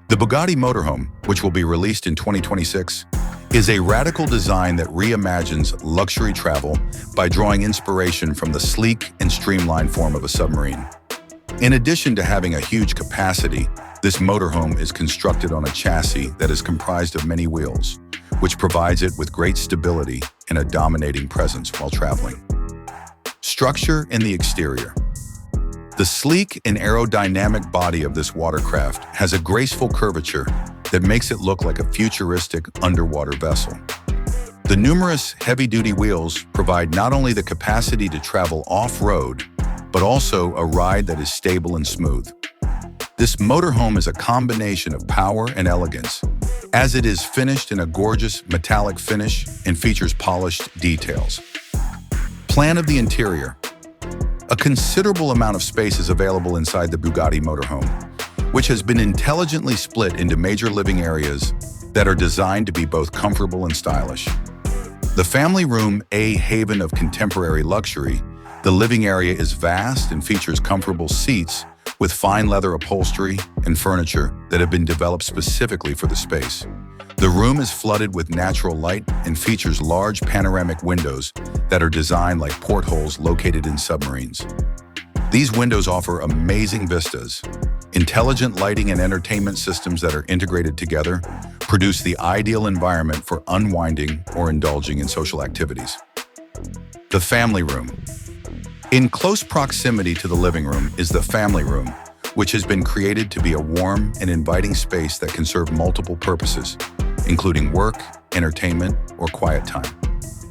The Bugatti Motorhome, which will be released in 2026, is a radical design that reimagines luxury travel by drawing inspiration from the sleek and streamlined form of a submarine. In addition to having a huge capacity, this motorhome is constructed on a chassis that is comprised of many wheels, which provides it with great stability and a dominating presence while traveling. Structure in the exterior. The sleek and aerodynamic body of this watercraft has a graceful curvature that makes it look like a futuristic underwater vessel. The numerous heavy-duty wheels provide not only the capacity to travel off-road, but also a ride that is stable and smooth. This motorhome is a combination of power and elegance, as it is finished in a gorgeous metallic finish and features polished details. Plan of the interior. A considerable amount of space is available inside the Bugatti Motorhome, which has been intelligently split into major living areas that are designed to be both comfortable and stylish. The family room, a haven of contemporary luxury, the living area is vast and features comfortable seats with fine leather upholstery and furniture that have been developed specifically for the space. The room is flooded with natural light and features large panoramic windows that are designed like portholes located in submarines. These windows offer amazing vistas. Intelligent lighting and entertainment systems that are integrated together produce the ideal environment for unwinding or indulging in social activities. The family room. In close proximity to the living room is the family room, which has been created to be a warm and inviting space that can serve multiple purposes, including work, entertainment, or quiet time.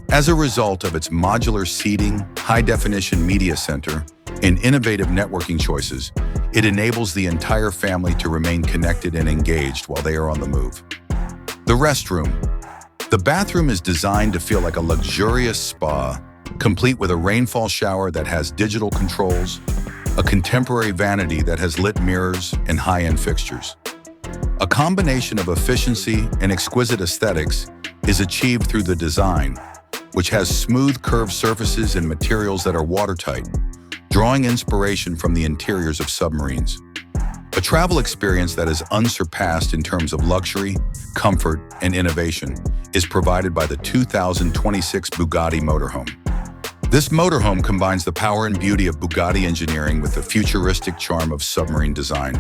As a result of its modular seating, high-definition media center, and innovative networking choices, it enables the entire family to remain connected and engaged while they are on the move. The restroom. The bathroom is designed to feel like a luxurious spa, complete with a rainfall shower that has digital controls, a contemporary vanity that has lit mirrors and high-end fixtures. A combination of efficiency and exquisite aesthetics is achieved through the design, which has smooth curved surfaces and materials that are watertight, drawing inspiration from the interiors of submarines. A travel experience that is unsurpassed in terms of luxury, comfort, and innovation is provided by the 2026 Bugatti Motorhome. This motorhome combines the power and beauty of Bugatti engineering with the futuristic charm of submarine design,